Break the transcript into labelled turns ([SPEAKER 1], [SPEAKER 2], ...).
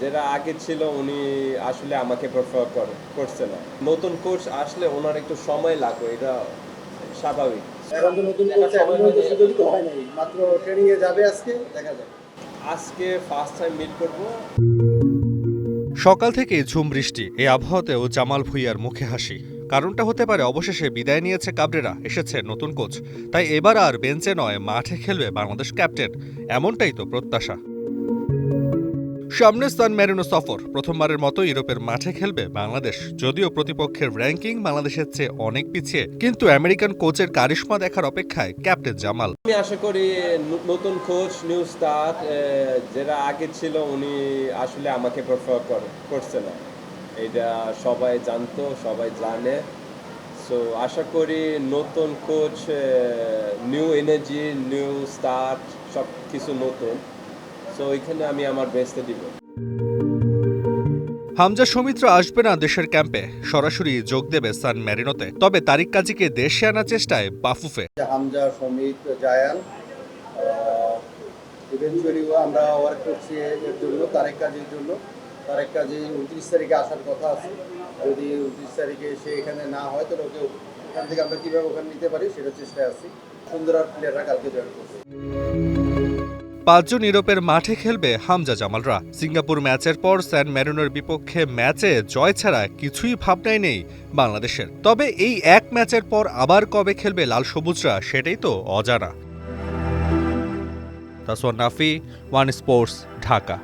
[SPEAKER 1] যারা আগে ছিল উনি আসলে আমাকে প্রেফার করছে না। নতুন কোচ আসলে ওনার একটু সময় লাগবে, এটা স্বাভাবিক।
[SPEAKER 2] এখন তো নতুন কোচ এখনো তো সুযোগ তো হয় নাই, মাত্র ট্রেনিং এ যাবে, আজকে দেখা যাক।
[SPEAKER 1] আজকে ফার্স্ট টাইম মিট করব।
[SPEAKER 3] সকাল থেকে ঝুম বৃষ্টি, এই আবহাওয়াতেও জামাল ভুঁইয়ার মুখে হাসি। কারণটা হতে পারে অবশেষে বিদায় নিয়েছে কাবরেরা, এসেছে নতুন কোচ। তাই এবার আর বেঞ্চে নয়, মাঠে খেলবে বাংলাদেশ ক্যাপ্টেন, এমনটাই তো প্রত্যাশা। সামনে সান মেরিনো সফর, প্রথমবারের মতো ইউরোপের মাঠে খেলবে বাংলাদেশ। যদিও প্রতিপক্ষের র্যাঙ্কিং বাংলাদেশের চেয়ে অনেক পিছিয়ে, কিন্তু আমেরিকান কোচের কারিশমা দেখার অপেক্ষায় ক্যাপ্টেন জামাল।
[SPEAKER 1] আমি আশা করি নতুন কোচ, নিউ স্টার্ট, যারা আগে ছিল উনি আসলে আমাকে প্রেফার করছে না, এটা সবাই জানতো, সবাই জানে। সো আশা করি নতুন coach, new energy, new start, সব কিছু নতুন। সো এখানে আমি আমার বেস্টে দিব।
[SPEAKER 3] হামজা সৌমিত্র আসবে না দেশের ক্যাম্পে, সরাসরি যোগ দেবে সান মেরিনোতে। তবে তারিক কাজীকে দেশে আনার চেষ্টায় বাফুফে।
[SPEAKER 2] হামজা, সমিত, জায়ান, ইভেনচুয়ালিও আমরা ওয়ার্ক করছি এর জন্য, তারেক কাজীর জন্য। তারেক কাজী 29 তারিখে আসার কথা আছে। যদি 29 তারিখে সে এখানে না হয়, তাহলে ওকে এখান থেকে আমরা কীভাবে ওখানে নিতে পারি সেটা চেষ্টায় আছি। সুন্দর আর প্লেয়াররা কালকে জয়েন করছে।
[SPEAKER 3] 5 জন ইউরোপের মাঠে খেলবে হামজা জামালরা। সিঙ্গাপুর ম্যাচের পর স্যান মেরিনোর বিপক্ষে ম্যাচে জয় ছাড়া কিছুই ভাবনায় নেই বাংলাদেশের। তবে এই এক ম্যাচের পর আবার কবে খেলবে লাল সবুজরা, সেটাই তো অজানা। তাসওয়ান নাফি, ওয়ান স্পোর্টস, ঢাকা।